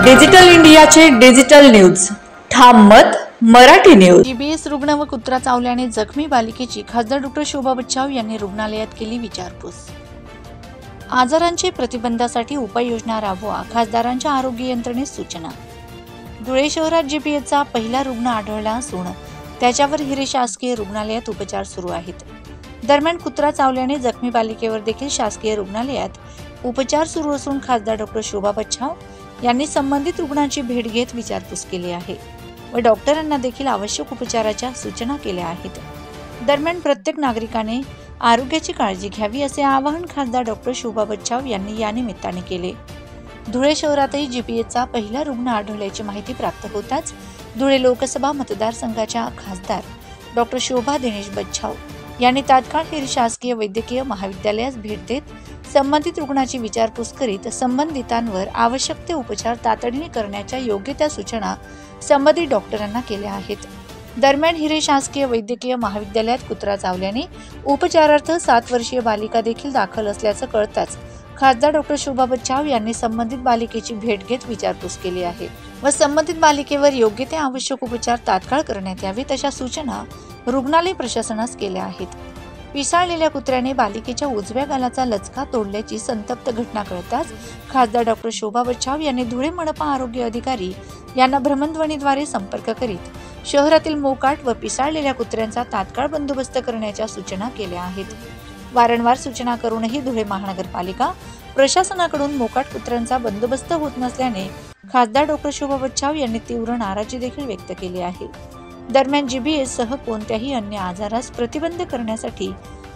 Digital इंडियाचे digital news ठाम मत मराठी न्यूज। जीबीएस रुग्ण व कुत्रा चावल्याने जखमी बालिकेची खासदार डॉ. शोभा बच्छाव यांनी रुग्णालयात केली विचारपूस। आजारांचे प्रतिबंधासाठी उपाययोजना राबवा, खासदारांच्या आरोग्य यंत्रणेस सूचना। धुळे शहरात जीबीएसचा पहिला रुग्ण आढळला असून त्याच्यावर हिरे शासकीय रुग्णालयात उपचार सुरू आहेत। दरम्यान कुत्रा चावल्याने जखमी बालिकेवर देखील शासकीय रुग्णालयात उपचार सुरू असून खासदार डॉ. शोभा बच्छाव यांनी संबंधित रुग्णांची भेट घेत विचारपूस केली आहे व डॉक्टरांना देखील आवश्यक उपचाराच्या सूचना केल्या आहेत। दरम्यान प्रत्येक नागरिकाने आरोग्याची काळजी घ्यावी असे आवाहन खासदार डॉ. शोभा बच्छाव यांनी या निमित्ताने केले। धुळे शहरातही जीबीएसचा पहिला रुग्ण आढळल्याची माहिती प्राप्त होताच धुळे लोकसभा मतदारसंघाच्या खासदार डॉ. शोभा दिनेश बच्छाव यांनी तात्काळ हिरे शासकीय वैद्यकीय महाविद्यालयास भेट देत संबंधित रुग्णाची विचारपूस करीत संबंधितांवर आवश्यक ते उपचार तातडीने करण्याच्या योग्य त्या सूचना संबंधित डॉक्टरांना केल्या आहेत। दरम्यान हिरे शासकीय वैद्यकीय महाविद्यालयात कुत्रा चावल्याने उपचारार्थ 7 वर्षीय बालिका देखील दाखल असल्याचं कळताच खासदार डॉ. शोभा बच्छाव यांनी संबंधित बालिकेची भेट घेत विचारपूस केली आहे व संबंधित बालिकेवर योग्य ते आवश्यक उपचार तात्काळ करण्यात यावेत अशा सूचना रुग्णालय प्रशासनास केल्या आहेत। पिसाळलेल्या कुत्र्याने बालिकेच्या उजव्या गालाचा लचका तोडल्याची संतप्त घटना कळताच खासदार डॉ. शोभा बच्छाव यांनी धुळे मनपा आरोग्य अधिकारी यांना भ्रमणध्वनीद्वारे संपर्क करीत शहरातील मोकाट व पिसाळलेल्या कुत्र्यांचा तात्काळ बंदोबस्त करण्याच्या सूचना केल्या आहेत। वारंवार सूचना करूनही धुळे महानगरपालिका प्रशासनाकडून मोकाट कुत्र्यांचा बंदोबस्त होत नसल्याने खासदार डॉ. शोभा बच्छाव यांनी तीव्र नाराजी देखील व्यक्त केली आहे। दरम्यान जीबीएस सह कोणत्याही अन्य आजारास प्रतिबंध करण्यासाठी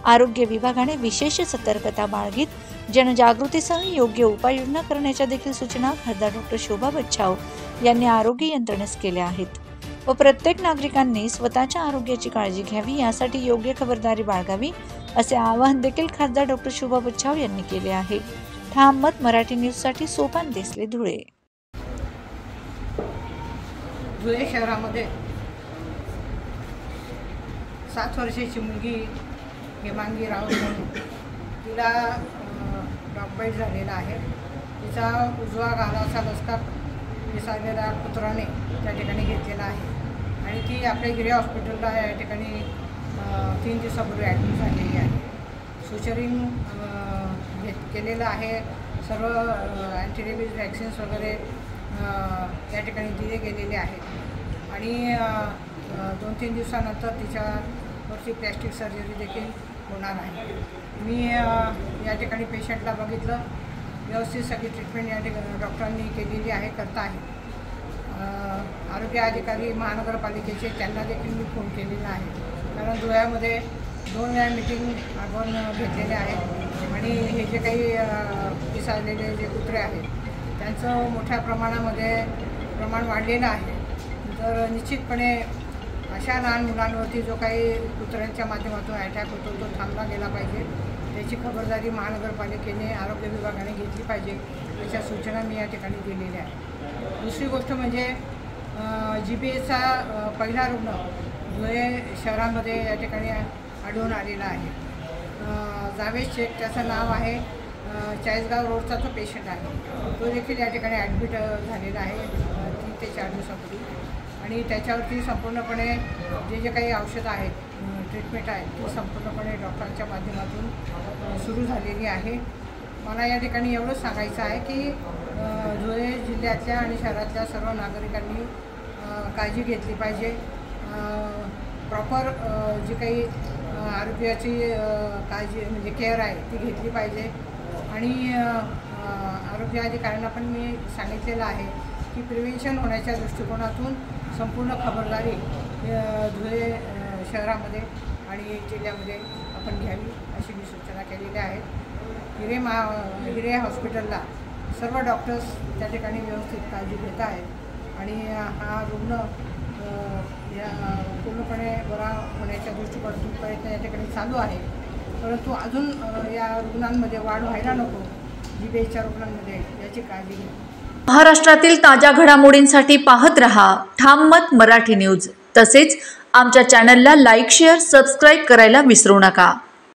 आरोग्य विभागाने विशेष सतर्कता बाळगीत जनजागृतीसह योग्य उपाययोजना करण्याच्या देखील सूचना खासदार डॉ. शोभा बच्छाव यांनी आरोग्य यंत्रणेस केल्या आहेत व प्रत्येक नागरिकांनी स्वतःच्या आरोग्याची काळजी घ्यावी यासाठी योग्य खबरदारी बाळगावी असे आवाहन देखील खासदार डॉ. शोभा बच्छाव यांनी केले आहे। ठाम मत मराठी न्यूज साठी सोपान देसले, धुळे। धुळे शहरामध्ये 7 वर्षाची मुलगी हेमांगी राऊत म्हणून तिला डॉगबाईट झालेला आहे। तिचा उजवा गालाचा लचका पिसाळलेल्या कुत्राने त्या ठिकाणी घेतलेला आहे आणि ती आपल्या हिरे हॉस्पिटलला या ठिकाणी 3 दिवसापूर्वी ॲडमिट झालेली आहे। सुचरिंग केलेलं आहे, सर्व अँटीरेबीज वॅक्सिन्स वगैरे या ठिकाणी दिले गेलेले आहेत आणि 2-3 दिवसानंतर तिच्यावरची प्लॅस्टिक सर्जरी देखील होणार आहे। मी या ठिकाणी पेशंटला बघितलं, व्यवस्थित सगळी ट्रीटमेंट या ठिकाणी डॉक्टरांनी केलेली आहे, करता आहे। आरोग्य अधिकारी महानगरपालिकेचे त्यांना देखील मी फोन केलेला आहे, कारण धुळ्यामध्ये 2 वेळा मीटिंग आपण घेतलेले आहेत आणि हे जे काही पिसाळलेले जे कुत्रे आहेत त्यांचं मोठ्या प्रमाणामध्ये प्रमाण वाढलेलं आहे। तर निश्चितपणे अशा लहान मुलांवरती जो काही कुत्र्यांच्या माध्यमातून अटॅक होतो तो थांबला गेला पाहिजे, त्याची खबरदारी महानगरपालिकेने आरोग्य विभागाने घेतली पाहिजे अशा सूचना मी या ठिकाणी दिलेल्या आहेत। दुसरी गोष्ट म्हणजे जीबीएसचा पहिला रुग्ण धुळे शहरामध्ये या ठिकाणी आढळून आलेला आहे। जावेद शेख त्याचं नाव आहे, चाळीसगाव रोडचा तो पेशंट आहे, तो देखील या ठिकाणी ॲडमिट झालेला आहे 3 ते 4 दिवसापूर्वी आणि त्याच्यावरती संपूर्णपणे जे काही औषधं आहेत, ट्रीटमेंट आहे ती संपूर्णपणे डॉक्टरांच्या माध्यमातून सुरू झालेली आहे। मला या ठिकाणी एवढंच सांगायचं आहे की धुळे जिल्ह्यातल्या आणि शहरातल्या सर्व नागरिकांनी काळजी घेतली पाहिजे, प्रॉपर जी काही आरोग्याची काळजी म्हणजे केअर आहे ती घेतली पाहिजे आणि आरोग्य अधिकाऱ्यांना पण मी सांगितलेलं आहे की प्रिव्हेन्शन होण्याच्या दृष्टिकोनातून संपूर्ण खबरदारी धुळे शहरामध्ये आणि जिल्ह्यामध्ये आपण घ्यावी अशी मी सूचना केलेल्या आहेत। हिरे हॉस्पिटलला सर्व डॉक्टर्स त्या ठिकाणी व्यवस्थित काळजी घेत आहेत आणि हा रुग्ण या पूर्णपणे बरा होण्याच्या दृष्टिकोनातून प्रयत्न या ठिकाणी चालू आहे, परंतु अजून या रुग्णांमध्ये वाढ व्हायला नको, जीबीएसच्या रुग्णांमध्ये याची काळजी घ्या। महाराष्ट्रातील ताज्या घडामोडींसाठी पाहत रहा ठाम मत मराठी न्यूज। तसेच आमच्या चॅनलला लाईक, शेअर, सबस्क्राईब करायला विसरू नका।